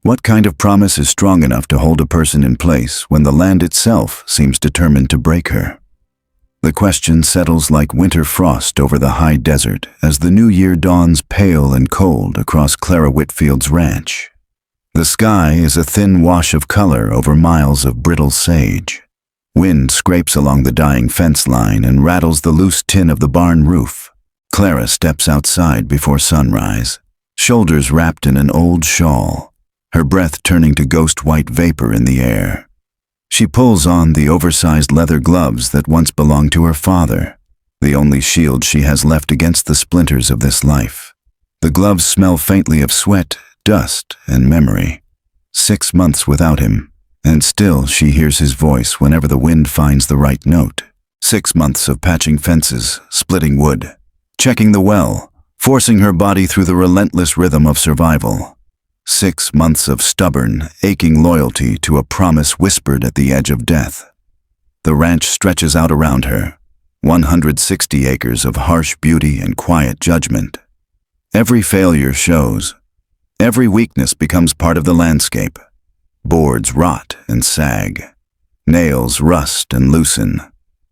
What kind of promise is strong enough to hold a person in place when the land itself seems determined to break her? The question settles like winter frost over the high desert as the new year dawns pale and cold across Clara Whitfield's ranch. The sky is a thin wash of color over miles of brittle sage. Wind scrapes along the dying fence line and rattles the loose tin of the barn roof. Clara steps outside before sunrise, shoulders wrapped in an old shawl, her breath turning to ghost-white vapor in the air. She pulls on the oversized leather gloves that once belonged to her father, the only shield she has left against the splinters of this life. The gloves smell faintly of sweat, dust, and memory. 6 months without him, and still she hears his voice whenever the wind finds the right note. 6 months of patching fences, splitting wood, checking the well, forcing her body through the relentless rhythm of survival. 6 months of stubborn, aching loyalty to a promise whispered at the edge of death. The ranch stretches out around her, 160 acres of harsh beauty and quiet judgment. Every failure shows. Every weakness becomes part of the landscape. Boards rot and sag. Nails rust and loosen.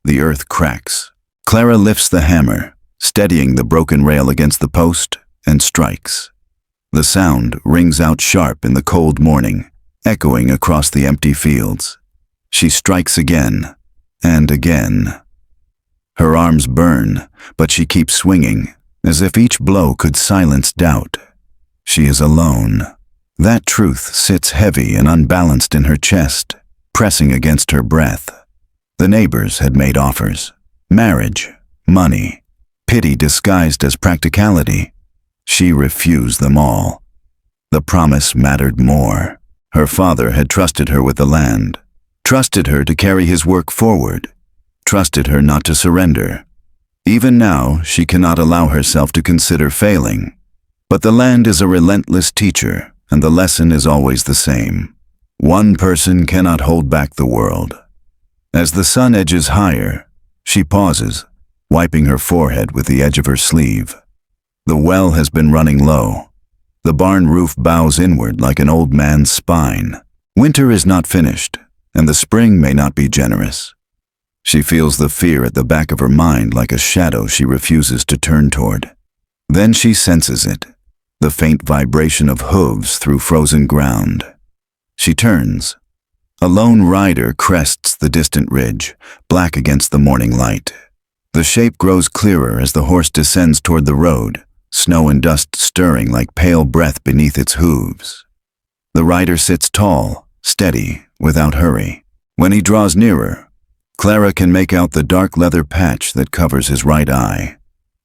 The earth cracks. Clara lifts the hammer, steadying the broken rail against the post, and strikes. The sound rings out sharp in the cold morning, echoing across the empty fields. She strikes again, and again. Her arms burn, but she keeps swinging, as if each blow could silence doubt. She is alone. That truth sits heavy and unbalanced in her chest, pressing against her breath. The neighbors had made offers. Marriage, money, pity disguised as practicality. She refused them all. The promise mattered more. Her father had trusted her with the land, trusted her to carry his work forward, trusted her not to surrender. Even now, she cannot allow herself to consider failing. But the land is a relentless teacher, and the lesson is always the same. One person cannot hold back the world. As the sun edges higher, she pauses, wiping her forehead with the edge of her sleeve. The well has been running low. The barn roof bows inward like an old man's spine. Winter is not finished, and the spring may not be generous. She feels the fear at the back of her mind like a shadow she refuses to turn toward. Then she senses it, the faint vibration of hooves through frozen ground. She turns. A lone rider crests the distant ridge, black against the morning light. The shape grows clearer as the horse descends toward the road, snow and dust stirring like pale breath beneath its hooves. The rider sits tall, steady, without hurry. When he draws nearer, Clara can make out the dark leather patch that covers his right eye,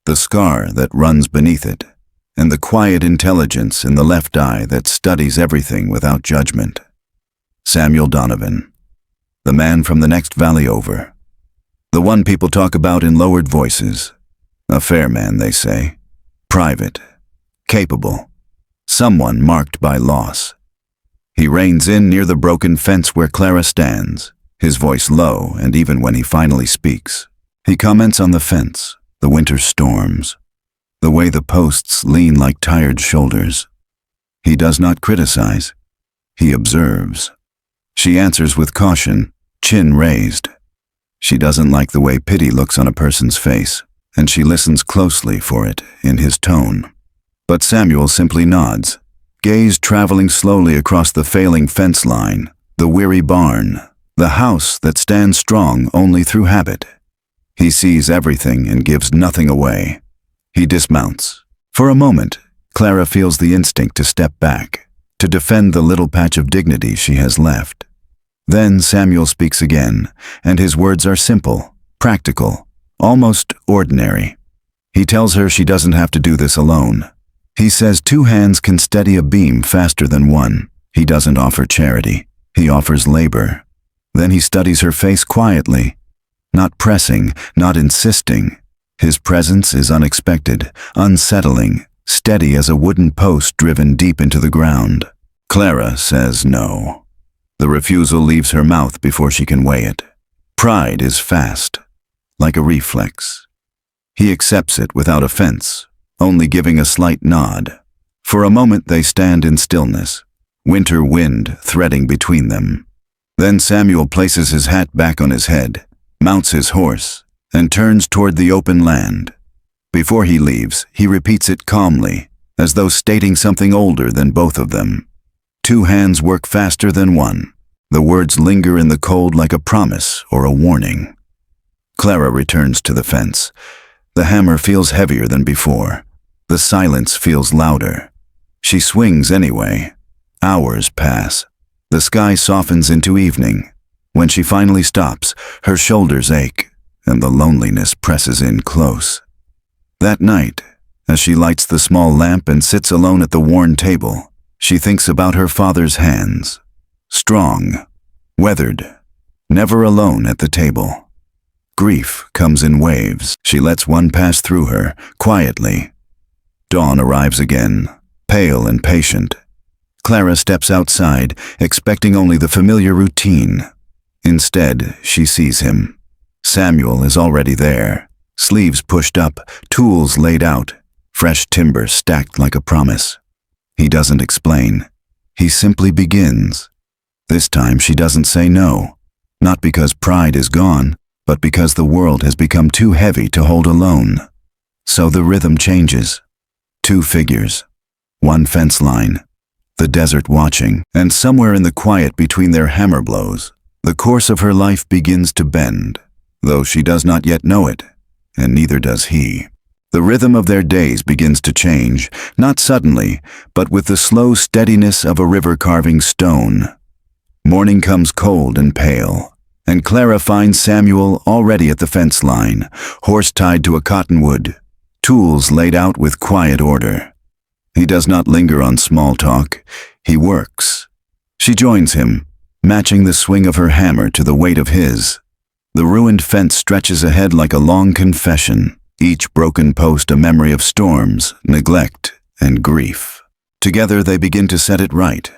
the scar that runs beneath it, and the quiet intelligence in the left eye that studies everything without judgment. Samuel Donovan, the man from the next valley over. The one people talk about in lowered voices. A fair man, they say. Private. Capable. Someone marked by loss. He reins in near the broken fence where Clara stands, his voice low, and even when he finally speaks, he comments on the fence, the winter storms, the way the posts lean like tired shoulders. He does not criticize. He observes. She answers with caution, chin raised. She doesn't like the way pity looks on a person's face, and she listens closely for it in his tone. But Samuel simply nods, gaze traveling slowly across the failing fence line, the weary barn, the house that stands strong only through habit. He sees everything and gives nothing away. He dismounts. For a moment, Clara feels the instinct to step back, to defend the little patch of dignity she has left. Then Samuel speaks again, and his words are simple, practical, almost ordinary. He tells her she doesn't have to do this alone. He says 2 hands can steady a beam faster than one. He doesn't offer charity. He offers labor. Then he studies her face quietly, not pressing, not insisting. His presence is unexpected, unsettling, steady as a wooden post driven deep into the ground. Clara says no. The refusal leaves her mouth before she can weigh it. Pride is fast, like a reflex. He accepts it without offense, only giving a slight nod. For a moment they stand in stillness, winter wind threading between them. Then Samuel places his hat back on his head, mounts his horse, and turns toward the open land. Before he leaves, he repeats it calmly, as though stating something older than both of them. Two hands work faster than one. The words linger in the cold like a promise or a warning. Clara returns to the fence. The hammer feels heavier than before. The silence feels louder. She swings anyway. Hours pass. The sky softens into evening. When she finally stops, her shoulders ache, and the loneliness presses in close. That night, as she lights the small lamp and sits alone at the worn table, she thinks about her father's hands. Strong, weathered, never alone at the table. Grief comes in waves. She lets one pass through her, quietly. Dawn arrives again, pale and patient. Clara steps outside, expecting only the familiar routine. Instead, she sees him. Samuel is already there, sleeves pushed up, tools laid out, fresh timber stacked like a promise. He doesn't explain. He simply begins. This time she doesn't say no, not because pride is gone, but because the world has become too heavy to hold alone. So the rhythm changes. Two figures, one fence line, the desert watching, and somewhere in the quiet between their hammer blows, the course of her life begins to bend, though she does not yet know it, and neither does he. The rhythm of their days begins to change, not suddenly, but with the slow steadiness of a river carving stone. Morning comes cold and pale, and Clara finds Samuel already at the fence line, horse tied to a cottonwood, tools laid out with quiet order. He does not linger on small talk, he works. She joins him, matching the swing of her hammer to the weight of his. The ruined fence stretches ahead like a long confession, each broken post a memory of storms, neglect, and grief. Together they begin to set it right.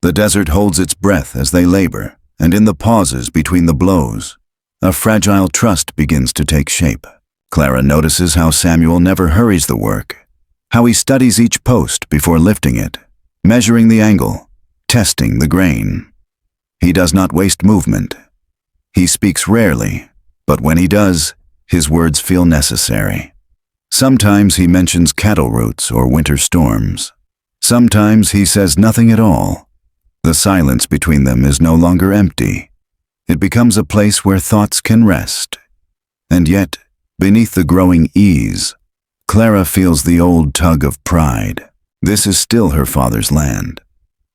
The desert holds its breath as they labor, and in the pauses between the blows, a fragile trust begins to take shape. Clara notices how Samuel never hurries the work, how he studies each post before lifting it, measuring the angle, testing the grain. He does not waste movement. He speaks rarely, but when he does, his words feel necessary. Sometimes he mentions cattle roots or winter storms. Sometimes he says nothing at all. The silence between them is no longer empty. It becomes a place where thoughts can rest. And yet, beneath the growing ease, Clara feels the old tug of pride. This is still her father's land,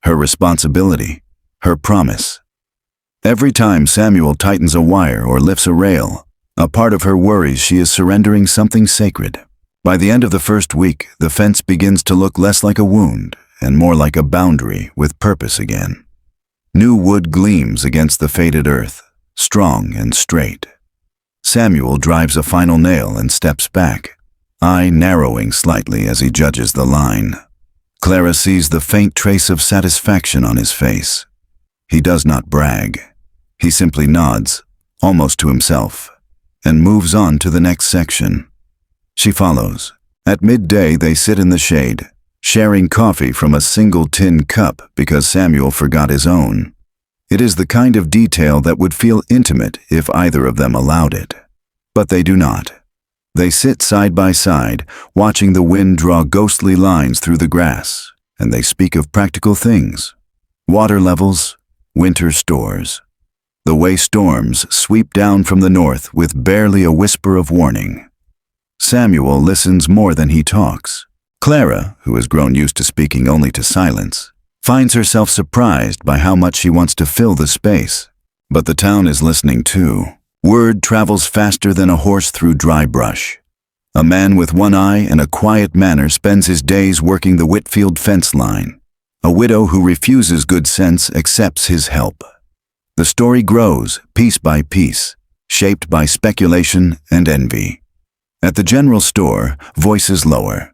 her responsibility, her promise. Every time Samuel tightens a wire or lifts a rail, a part of her worries she is surrendering something sacred. By the end of the first week, the fence begins to look less like a wound and more like a boundary with purpose again. New wood gleams against the faded earth, strong and straight. Samuel drives a final nail and steps back, eye narrowing slightly as he judges the line. Clara sees the faint trace of satisfaction on his face. He does not brag. He simply nods, almost to himself, and moves on to the next section. She follows. At midday they sit in the shade, sharing coffee from a single tin cup because Samuel forgot his own. It is the kind of detail that would feel intimate if either of them allowed it. But they do not. They sit side by side, watching the wind draw ghostly lines through the grass, and they speak of practical things. Water levels, winter stores. The way storms sweep down from the north with barely a whisper of warning. Samuel listens more than he talks. Clara, who has grown used to speaking only to silence, finds herself surprised by how much she wants to fill the space. But the town is listening too. Word travels faster than a horse through dry brush. A man with one eye and a quiet manner spends his days working the Whitfield fence line. A widow who refuses good sense accepts his help. The story grows, piece by piece, shaped by speculation and envy. At the general store, voices lower.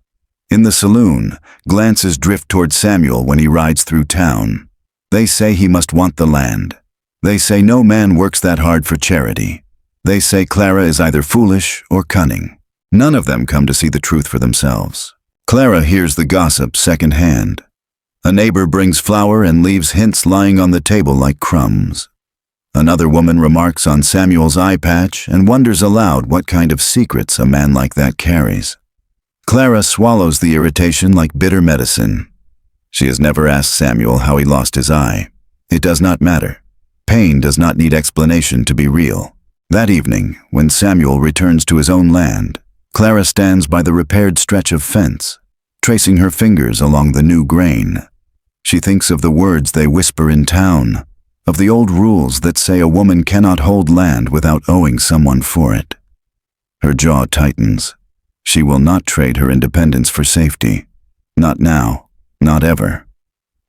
In the saloon, glances drift toward Samuel when he rides through town. They say he must want the land. They say no man works that hard for charity. They say Clara is either foolish or cunning. None of them come to see the truth for themselves. Clara hears the gossip secondhand. A neighbor brings flour and leaves hints lying on the table like crumbs. Another woman remarks on Samuel's eye patch and wonders aloud what kind of secrets a man like that carries. Clara swallows the irritation like bitter medicine. She has never asked Samuel how he lost his eye. It does not matter. Pain does not need explanation to be real. That evening, when Samuel returns to his own land, Clara stands by the repaired stretch of fence, tracing her fingers along the new grain. She thinks of the words they whisper in town, of the old rules that say a woman cannot hold land without owing someone for it. Her jaw tightens. She will not trade her independence for safety. Not now, not ever.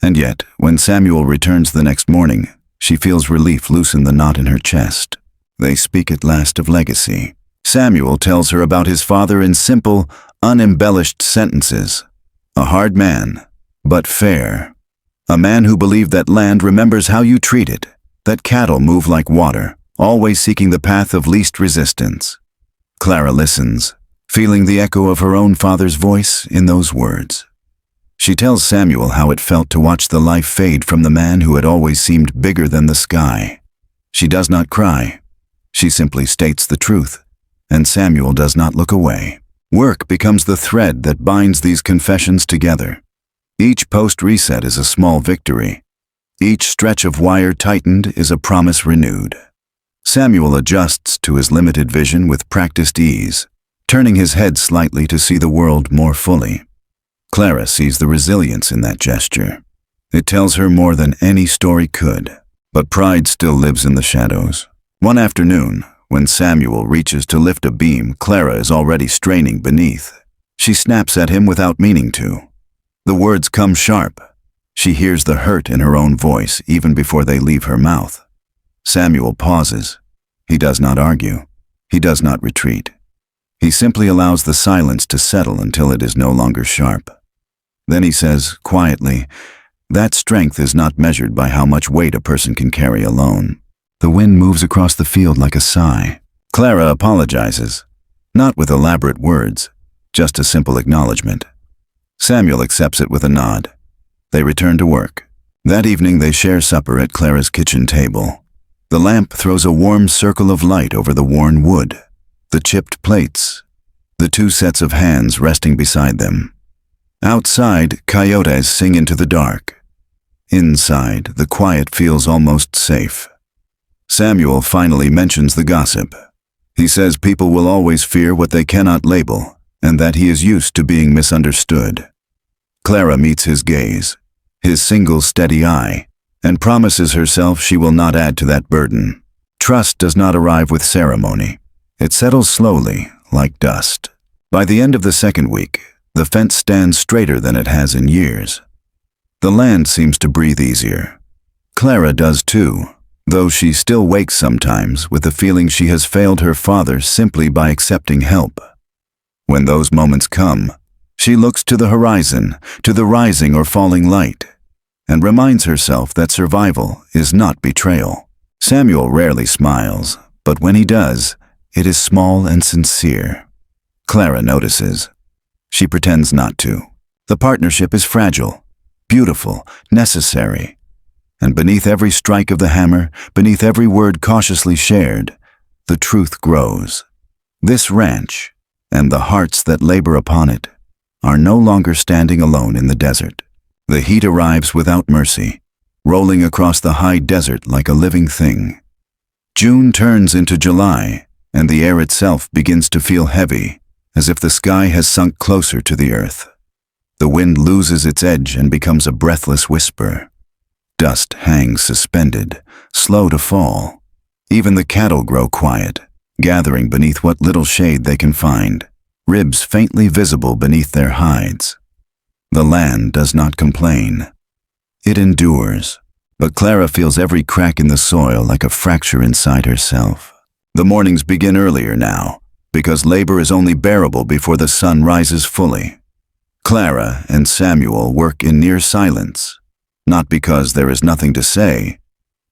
And yet, when Samuel returns the next morning, she feels relief loosen the knot in her chest. They speak at last of legacy. Samuel tells her about his father in simple, unembellished sentences. A hard man, but fair. A man who believed that land remembers how you treat it, that cattle move like water, always seeking the path of least resistance. Clara listens, feeling the echo of her own father's voice in those words. She tells Samuel how it felt to watch the life fade from the man who had always seemed bigger than the sky. She does not cry. She simply states the truth, and Samuel does not look away. Work becomes the thread that binds these confessions together. Each post-reset is a small victory. Each stretch of wire tightened is a promise renewed. Samuel adjusts to his limited vision with practiced ease, turning his head slightly to see the world more fully. Clara sees the resilience in that gesture. It tells her more than any story could, but pride still lives in the shadows. One afternoon, when Samuel reaches to lift a beam, Clara is already straining beneath. She snaps at him without meaning to. The words come sharp. She hears the hurt in her own voice even before they leave her mouth. Samuel pauses. He does not argue. He does not retreat. He simply allows the silence to settle until it is no longer sharp. Then he says, quietly, that strength is not measured by how much weight a person can carry alone. The wind moves across the field like a sigh. Clara apologizes, not with elaborate words, just a simple acknowledgement. Samuel accepts it with a nod. They return to work. That evening they share supper at Clara's kitchen table. The lamp throws a warm circle of light over the worn wood, the chipped plates, the two sets of hands resting beside them. Outside, coyotes sing into the dark. Inside, the quiet feels almost safe. Samuel finally mentions the gossip. He says people will always fear what they cannot label, and that he is used to being misunderstood. Clara meets his gaze, his single steady eye, and promises herself she will not add to that burden. Trust does not arrive with ceremony. It settles slowly, like dust. By the end of the second week, the fence stands straighter than it has in years. The land seems to breathe easier. Clara does too, though she still wakes sometimes with the feeling she has failed her father simply by accepting help. When those moments come, she looks to the horizon, to the rising or falling light, and reminds herself that survival is not betrayal. Samuel rarely smiles, but when he does, it is small and sincere. Clara notices. She pretends not to. The partnership is fragile, beautiful, necessary, and beneath every strike of the hammer, beneath every word cautiously shared, the truth grows. This ranch, and the hearts that labor upon it, are no longer standing alone in the desert. The heat arrives without mercy, rolling across the high desert like a living thing. June turns into July, and the air itself begins to feel heavy, as if the sky has sunk closer to the earth. The wind loses its edge and becomes a breathless whisper. Dust hangs suspended, slow to fall. Even the cattle grow quiet, gathering beneath what little shade they can find, ribs faintly visible beneath their hides. The land does not complain. It endures, but Clara feels every crack in the soil like a fracture inside herself. The mornings begin earlier now, because labor is only bearable before the sun rises fully. Clara and Samuel work in near silence, not because there is nothing to say,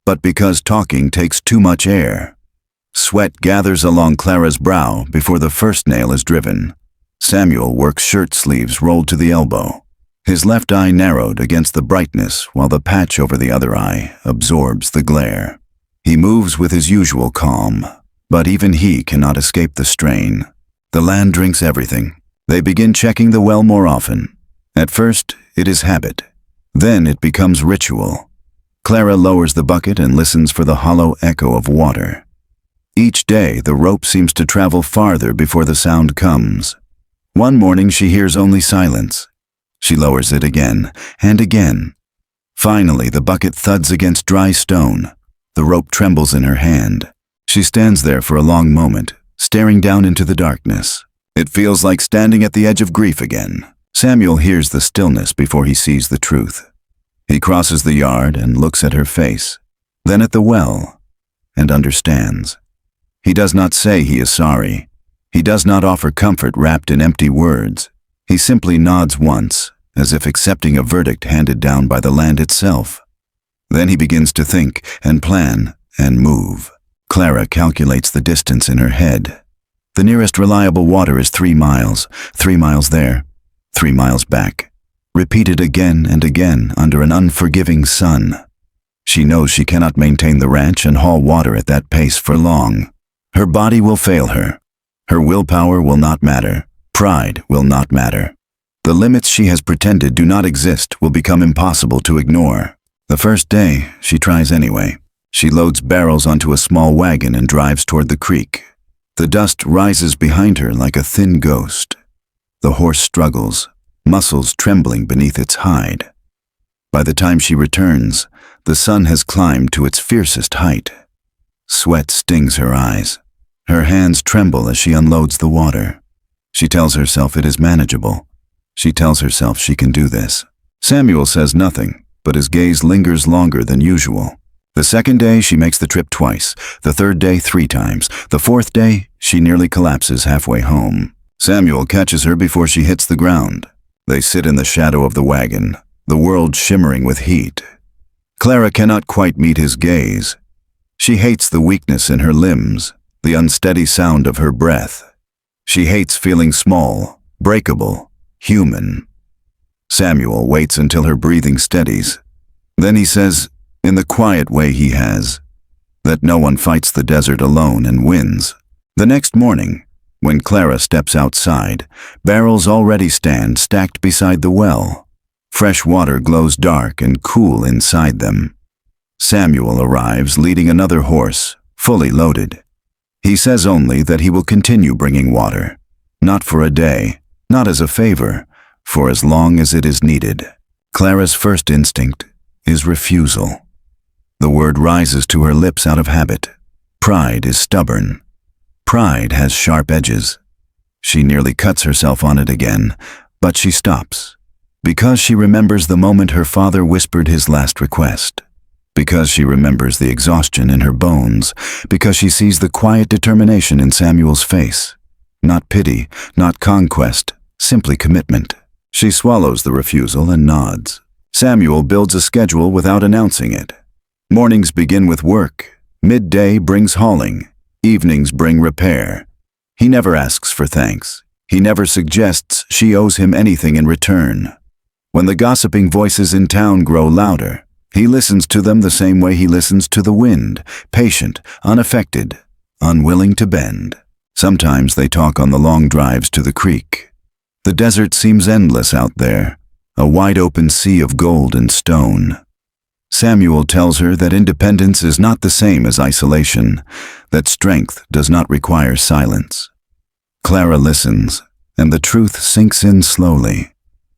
but because talking takes too much air. Sweat gathers along Clara's brow before the first nail is driven. Samuel works shirt sleeves rolled to the elbow. His left eye narrowed against the brightness while the patch over the other eye absorbs the glare. He moves with his usual calm, but even he cannot escape the strain. The land drinks everything. They begin checking the well more often. At first, it is habit. Then it becomes ritual. Clara lowers the bucket and listens for the hollow echo of water. Each day, the rope seems to travel farther before the sound comes. One morning, she hears only silence. She lowers it again and again. Finally, the bucket thuds against dry stone. The rope trembles in her hand. She stands there for a long moment, staring down into the darkness. It feels like standing at the edge of grief again. Samuel hears the stillness before he sees the truth. He crosses the yard and looks at her face, then at the well, and understands. He does not say he is sorry. He does not offer comfort wrapped in empty words. He simply nods once, as if accepting a verdict handed down by the land itself. Then he begins to think and plan and move. Clara calculates the distance in her head. The nearest reliable water is 3 miles, 3 miles there, 3 miles back, repeated again and again under an unforgiving sun. She knows she cannot maintain the ranch and haul water at that pace for long. Her body will fail her. Her willpower will not matter. Pride will not matter. The limits she has pretended do not exist will become impossible to ignore. The first day, she tries anyway. She loads barrels onto a small wagon and drives toward the creek. The dust rises behind her like a thin ghost. The horse struggles, muscles trembling beneath its hide. By the time she returns, the sun has climbed to its fiercest height. Sweat stings her eyes. Her hands tremble as she unloads the water. She tells herself it is manageable. She tells herself she can do this. Samuel says nothing, but his gaze lingers longer than usual. The second day, she makes the trip twice. The third day, 3 times. The fourth day, she nearly collapses halfway home. Samuel catches her before she hits the ground. They sit in the shadow of the wagon, the world shimmering with heat. Clara cannot quite meet his gaze. She hates the weakness in her limbs, the unsteady sound of her breath. She hates feeling small, breakable, human. Samuel waits until her breathing steadies. Then he says, in the quiet way he has, that no one fights the desert alone and wins. The next morning, when Clara steps outside, barrels already stand stacked beside the well. Fresh water glows dark and cool inside them. Samuel arrives leading another horse, fully loaded. He says only that he will continue bringing water, not for a day, not as a favor, for as long as it is needed. Clara's first instinct is refusal. The word rises to her lips out of habit. Pride is stubborn. Pride has sharp edges. She nearly cuts herself on it again, but she stops. Because she remembers the moment her father whispered his last request. Because she remembers the exhaustion in her bones. Because she sees the quiet determination in Samuel's face. Not pity, not conquest, simply commitment. She swallows the refusal and nods. Samuel builds a schedule without announcing it. Mornings begin with work. Midday brings hauling. Evenings bring repair. He never asks for thanks. He never suggests she owes him anything in return. When the gossiping voices in town grow louder, he listens to them the same way he listens to the wind, patient, unaffected, unwilling to bend. Sometimes they talk on the long drives to the creek. The desert seems endless out there, a wide-open sea of gold and stone. Samuel tells her that independence is not the same as isolation, that strength does not require silence. Clara listens, and the truth sinks in slowly,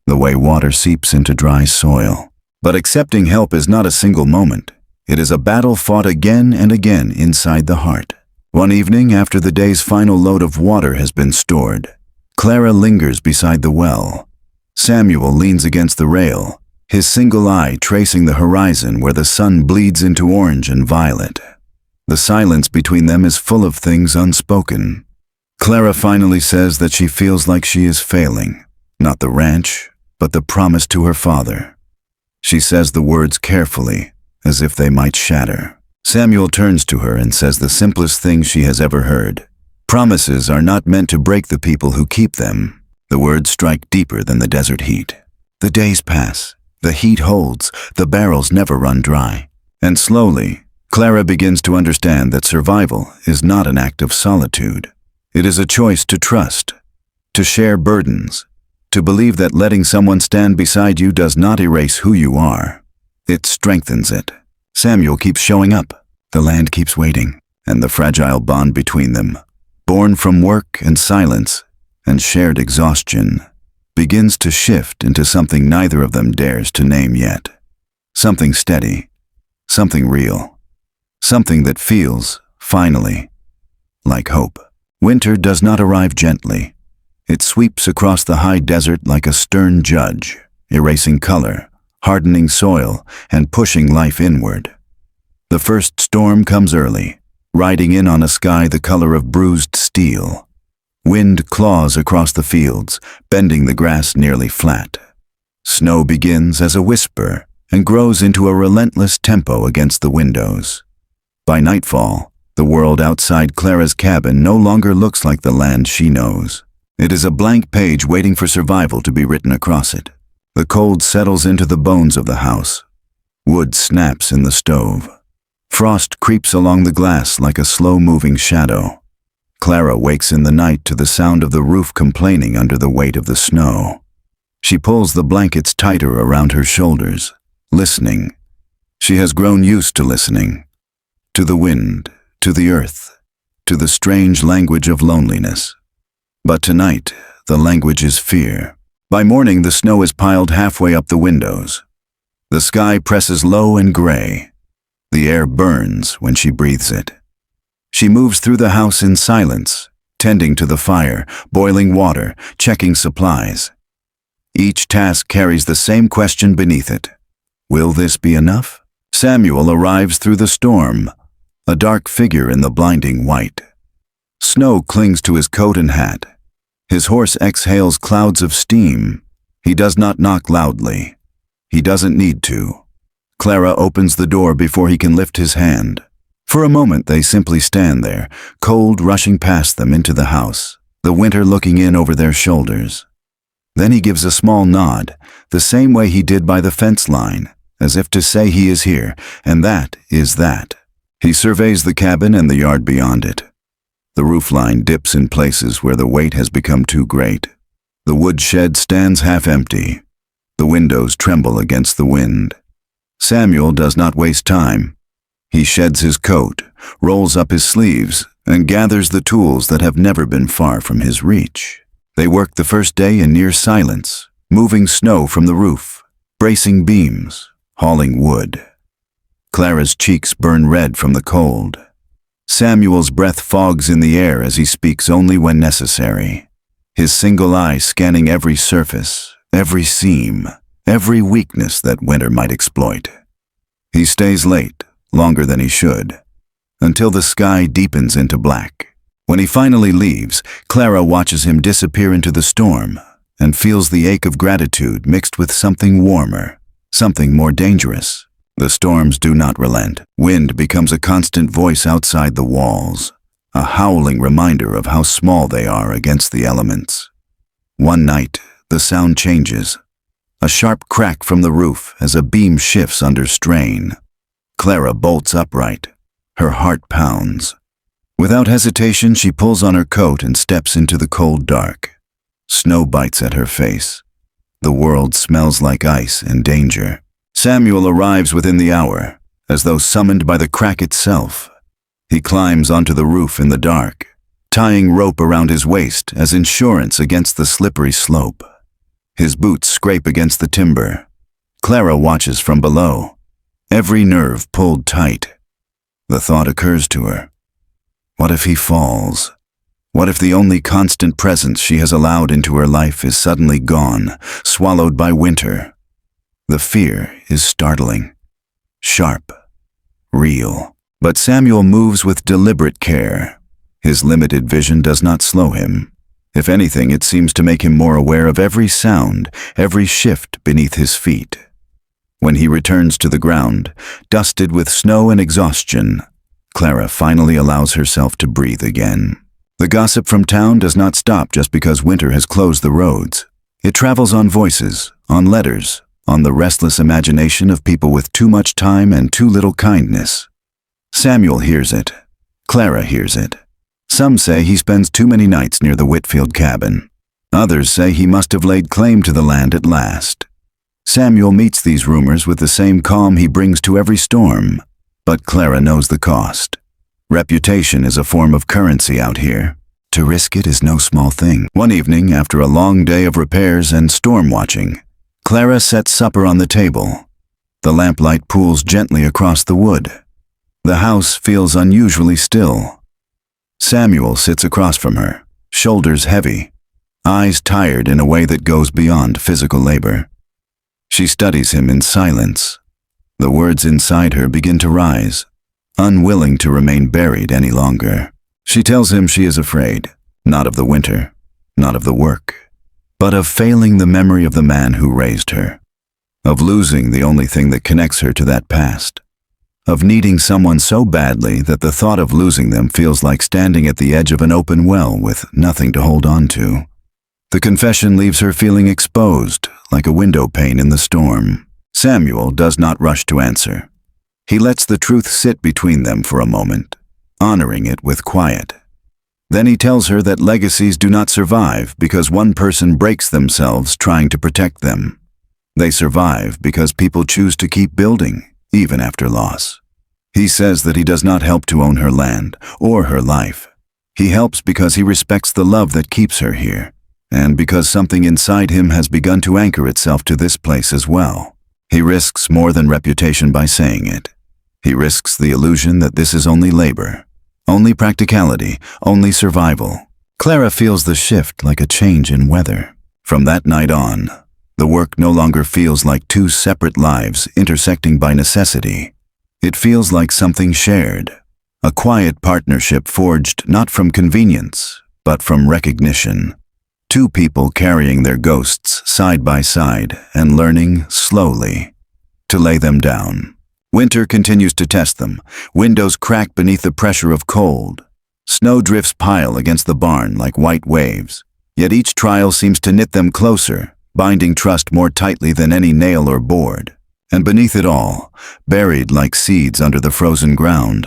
the way water seeps into dry soil. But accepting help is not a single moment. It is a battle fought again and again inside the heart. One evening, after the day's final load of water has been stored, Clara lingers beside the well. Samuel leans against the rail, his single eye tracing the horizon where the sun bleeds into orange and violet. The silence between them is full of things unspoken. Clara finally says that she feels like she is failing, not the ranch, but the promise to her father. She says the words carefully, as if they might shatter. Samuel turns to her and says the simplest thing she has ever heard. Promises are not meant to break the people who keep them. The words strike deeper than the desert heat. The days pass. The heat holds. The barrels never run dry. And slowly, Clara begins to understand that survival is not an act of solitude. It is a choice to trust, to share burdens, to believe that letting someone stand beside you does not erase who you are. It strengthens it. Samuel keeps showing up. The land keeps waiting. And the fragile bond between them, born from work and silence and shared exhaustion, begins to shift into something neither of them dares to name yet. Something steady, something real, something that feels, finally, like hope. Winter does not arrive gently. It sweeps across the high desert like a stern judge, erasing color, hardening soil, and pushing life inward. The first storm comes early, riding in on a sky the color of bruised steel. Wind claws across the fields, bending the grass nearly flat. Snow begins as a whisper and grows into a relentless tempo against the windows. By nightfall, the world outside Clara's cabin no longer looks like the land she knows. It is a blank page waiting for survival to be written across it. The cold settles into the bones of the house. Wood snaps in the stove. Frost creeps along the glass like a slow-moving shadow. Clara wakes in the night to the sound of the roof complaining under the weight of the snow. She pulls the blankets tighter around her shoulders, listening. She has grown used to listening. To the wind, to the earth, to the strange language of loneliness. But tonight, the language is fear. By morning, the snow is piled halfway up the windows. The sky presses low and gray. The air burns when she breathes it. She moves through the house in silence, tending to the fire, boiling water, checking supplies. Each task carries the same question beneath it. Will this be enough? Samuel arrives through the storm, a dark figure in the blinding white. Snow clings to his coat and hat. His horse exhales clouds of steam. He does not knock loudly. He doesn't need to. Clara opens the door before he can lift his hand. For a moment they simply stand there, cold rushing past them into the house, the winter looking in over their shoulders. Then he gives a small nod, the same way he did by the fence line, as if to say he is here, and that is that. He surveys the cabin and the yard beyond it. The roof line dips in places where the weight has become too great. The wood shed stands half empty. The windows tremble against the wind. Samuel does not waste time. He sheds his coat, rolls up his sleeves, and gathers the tools that have never been far from his reach. They work the first day in near silence, moving snow from the roof, bracing beams, hauling wood. Clara's cheeks burn red from the cold. Samuel's breath fogs in the air as he speaks only when necessary, his single eye scanning every surface, every seam, every weakness that winter might exploit. He stays late, longer than he should, until the sky deepens into black. When he finally leaves, Clara watches him disappear into the storm and feels the ache of gratitude mixed with something warmer, something more dangerous. The storms do not relent. Wind becomes a constant voice outside the walls, a howling reminder of how small they are against the elements. One night, the sound changes. A sharp crack from the roof as a beam shifts under strain. Clara bolts upright. Her heart pounds. Without hesitation, she pulls on her coat and steps into the cold dark. Snow bites at her face. The world smells like ice and danger. Samuel arrives within the hour, as though summoned by the crack itself. He climbs onto the roof in the dark, tying rope around his waist as insurance against the slippery slope. His boots scrape against the timber. Clara watches from below, every nerve pulled tight. The thought occurs to her. What if he falls? What if the only constant presence she has allowed into her life is suddenly gone, swallowed by winter? The fear is startling, sharp, real. But Samuel moves with deliberate care. His limited vision does not slow him. If anything, it seems to make him more aware of every sound, every shift beneath his feet. When he returns to the ground, dusted with snow and exhaustion, Clara finally allows herself to breathe again. The gossip from town does not stop just because winter has closed the roads. It travels on voices, on letters, on the restless imagination of people with too much time and too little kindness. Samuel hears it. Clara hears it. Some say he spends too many nights near the Whitfield cabin. Others say he must have laid claim to the land at last. Samuel meets these rumors with the same calm he brings to every storm, but Clara knows the cost. Reputation is a form of currency out here. To risk it is no small thing. One evening, after a long day of repairs and storm watching, Clara sets supper on the table. The lamplight pools gently across the wood. The house feels unusually still. Samuel sits across from her, shoulders heavy, eyes tired in a way that goes beyond physical labor. She studies him in silence. The words inside her begin to rise, unwilling to remain buried any longer. She tells him she is afraid, not of the winter, not of the work, but of failing the memory of the man who raised her, of losing the only thing that connects her to that past, of needing someone so badly that the thought of losing them feels like standing at the edge of an open well with nothing to hold on to. The confession leaves her feeling exposed, like a window pane in the storm. Samuel does not rush to answer. He lets the truth sit between them for a moment, honoring it with quiet. Then he tells her that legacies do not survive because one person breaks themselves trying to protect them. They survive because people choose to keep building, even after loss. He says that he does not help to own her land or her life. He helps because he respects the love that keeps her here, and because something inside him has begun to anchor itself to this place as well. He risks more than reputation by saying it. He risks the illusion that this is only labor, only practicality, only survival. Clara feels the shift like a change in weather. From that night on, the work no longer feels like two separate lives intersecting by necessity. It feels like something shared, a quiet partnership forged not from convenience, but from recognition. Two people carrying their ghosts side by side and learning, slowly, to lay them down. Winter continues to test them. Windows crack beneath the pressure of cold. Snowdrifts pile against the barn like white waves. Yet each trial seems to knit them closer, binding trust more tightly than any nail or board. And beneath it all, buried like seeds under the frozen ground,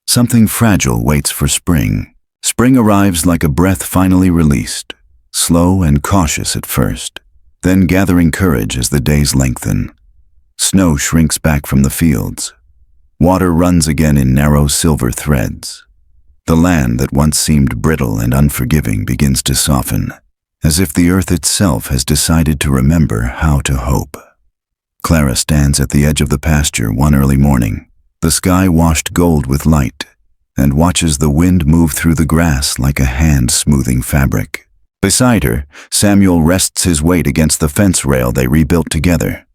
something fragile waits for spring. Spring arrives like a breath finally released, slow and cautious at first, then gathering courage as the days lengthen. Snow shrinks back from the fields. Water runs again in narrow silver threads. The land that once seemed brittle and unforgiving begins to soften, as if the earth itself has decided to remember how to hope. Clara stands at the edge of the pasture one early morning, the sky washed gold with light, and watches the wind move through the grass like a hand smoothing fabric. Beside her, Samuel rests his weight against the fence rail they rebuilt together.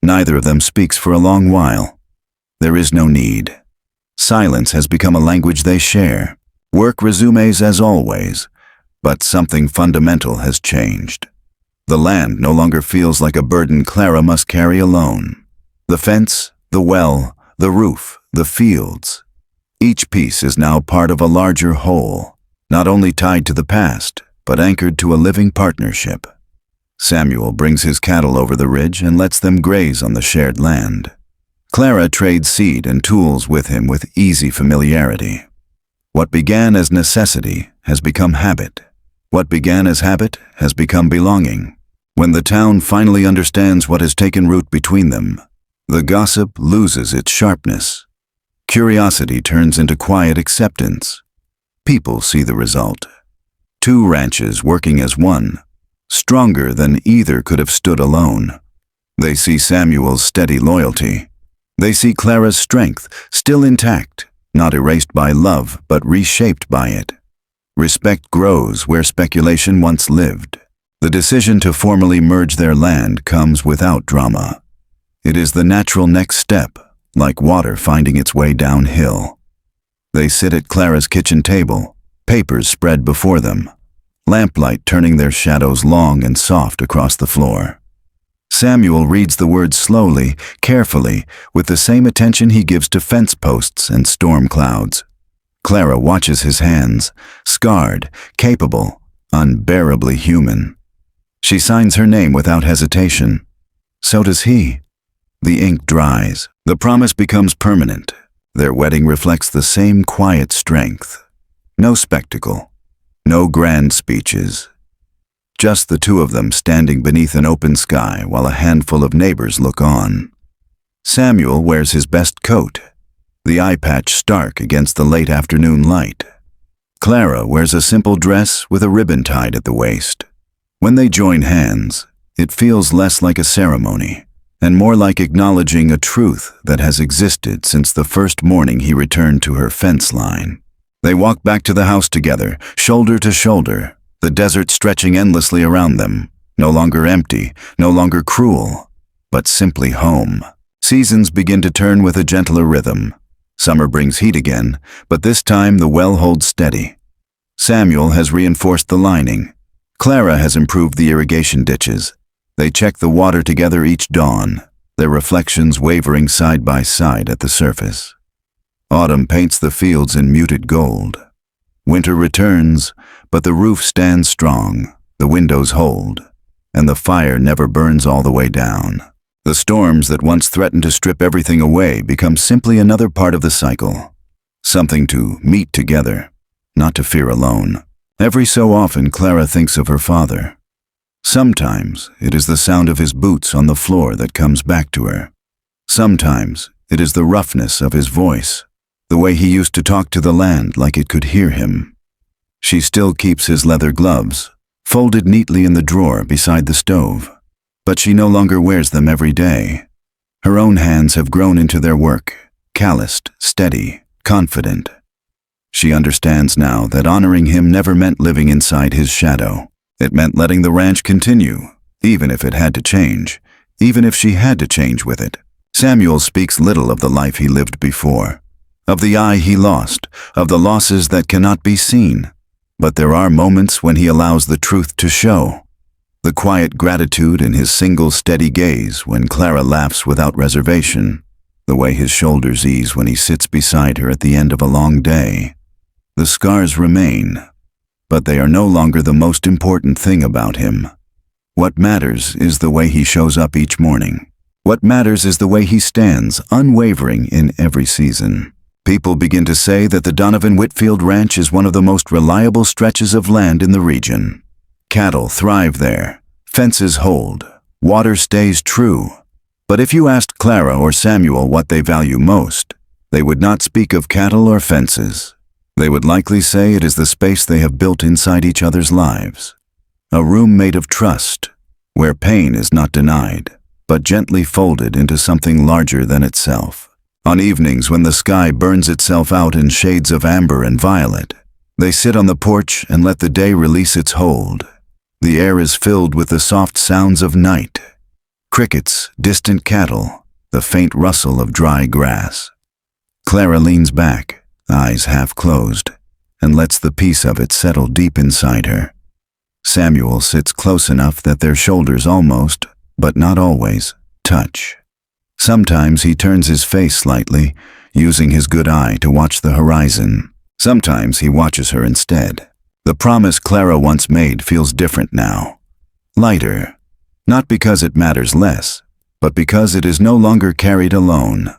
Neither of them speaks for a long while. There is no need. Silence has become a language they share. Work resumes as always, but something fundamental has changed. The land no longer feels like a burden Clara must carry alone. The fence, the well, the roof, the fields. Each piece is now part of a larger whole, not only tied to the past, but anchored to a living partnership. Samuel brings his cattle over the ridge and lets them graze on the shared land. Clara trades seed and tools with him with easy familiarity. What began as necessity has become habit. What began as habit has become belonging. When the town finally understands what has taken root between them, the gossip loses its sharpness. Curiosity turns into quiet acceptance. People see the result. Two ranches working as one, stronger than either could have stood alone. They see Samuel's steady loyalty. They see Clara's strength, still intact, not erased by love, but reshaped by it. Respect grows where speculation once lived. The decision to formally merge their land comes without drama. It is the natural next step, like water finding its way downhill. They sit at Clara's kitchen table, papers spread before them, lamplight turning their shadows long and soft across the floor. Samuel reads the words slowly, carefully, with the same attention he gives to fence posts and storm clouds. Clara watches his hands, scarred, capable, unbearably human. She signs her name without hesitation. So does he. The ink dries. The promise becomes permanent. Their wedding reflects the same quiet strength. No spectacle. No grand speeches. Just the two of them standing beneath an open sky while a handful of neighbors look on. Samuel wears his best coat, the eye patch stark against the late afternoon light. Clara wears a simple dress with a ribbon tied at the waist. When they join hands, it feels less like a ceremony and more like acknowledging a truth that has existed since the first morning he returned to her fence line. They walk back to the house together, shoulder to shoulder, the desert stretching endlessly around them, no longer empty, no longer cruel, but simply home. Seasons begin to turn with a gentler rhythm. Summer brings heat again, but this time the well holds steady. Samuel has reinforced the lining. Clara has improved the irrigation ditches. They check the water together each dawn, their reflections wavering side by side at the surface. Autumn paints the fields in muted gold. Winter returns, but the roof stands strong, the windows hold, and the fire never burns all the way down. The storms that once threatened to strip everything away become simply another part of the cycle. Something to meet together, not to fear alone. Every so often Clara thinks of her father. Sometimes it is the sound of his boots on the floor that comes back to her. Sometimes it is the roughness of his voice, the way he used to talk to the land like it could hear him. She still keeps his leather gloves, folded neatly in the drawer beside the stove, but she no longer wears them every day. Her own hands have grown into their work, calloused, steady, confident. She understands now that honoring him never meant living inside his shadow. It meant letting the ranch continue, even if it had to change, even if she had to change with it. Samuel speaks little of the life he lived before, of the eye he lost, of the losses that cannot be seen. But there are moments when he allows the truth to show. The quiet gratitude in his single steady gaze when Clara laughs without reservation, the way his shoulders ease when he sits beside her at the end of a long day. The scars remain, but they are no longer the most important thing about him. What matters is the way he shows up each morning. What matters is the way he stands, unwavering in every season. People begin to say that the Donovan Whitfield Ranch is one of the most reliable stretches of land in the region. Cattle thrive there, fences hold, water stays true. But if you asked Clara or Samuel what they value most, they would not speak of cattle or fences. They would likely say it is the space they have built inside each other's lives. A room made of trust, where pain is not denied, but gently folded into something larger than itself. On evenings when the sky burns itself out in shades of amber and violet, they sit on the porch and let the day release its hold. The air is filled with the soft sounds of night. Crickets, distant cattle, the faint rustle of dry grass. Clara leans back, eyes half closed, and lets the peace of it settle deep inside her. Samuel sits close enough that their shoulders almost, but not always, touch. Sometimes he turns his face slightly, using his good eye to watch the horizon. Sometimes he watches her instead. The promise Clara once made feels different now. Lighter, not because it matters less, but because it is no longer carried alone.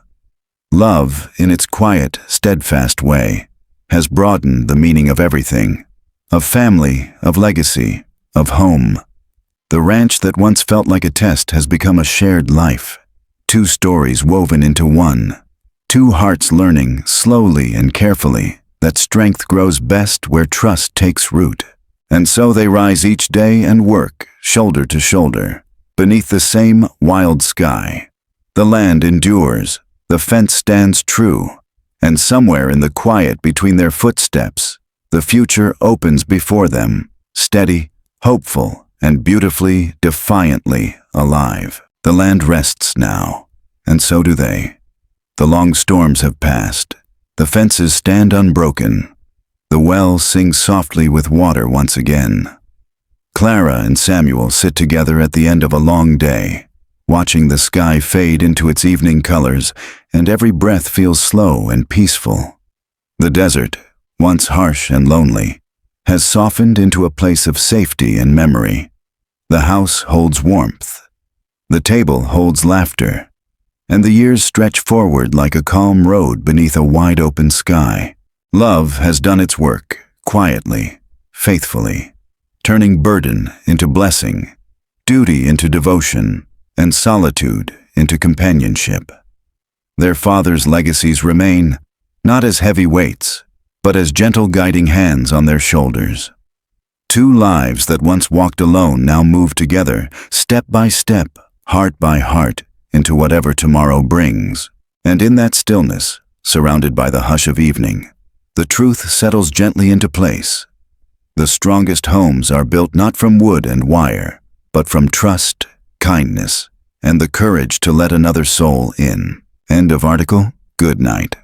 Love, in its quiet, steadfast way, has broadened the meaning of everything. Of family, of legacy, of home. The ranch that once felt like a test has become a shared life. Two stories woven into one. Two hearts learning, slowly and carefully, that strength grows best where trust takes root. And so they rise each day and work, shoulder to shoulder, beneath the same wild sky. The land endures, the fence stands true, and somewhere in the quiet between their footsteps, the future opens before them, steady, hopeful, and beautifully, defiantly alive. The land rests now, and so do they. The long storms have passed. The fences stand unbroken. The well sings softly with water once again. Clara and Samuel sit together at the end of a long day, watching the sky fade into its evening colors, and every breath feels slow and peaceful. The desert, once harsh and lonely, has softened into a place of safety and memory. The house holds warmth. The table holds laughter. And the years stretch forward like a calm road beneath a wide-open sky. Love has done its work, quietly, faithfully, turning burden into blessing, duty into devotion, and solitude into companionship. Their father's legacies remain, not as heavy weights, but as gentle guiding hands on their shoulders. Two lives that once walked alone now move together, step by step, heart by heart, into whatever tomorrow brings. And in that stillness, surrounded by the hush of evening, the truth settles gently into place. The strongest homes are built not from wood and wire, but from trust, kindness, and the courage to let another soul in. End of article. Good night.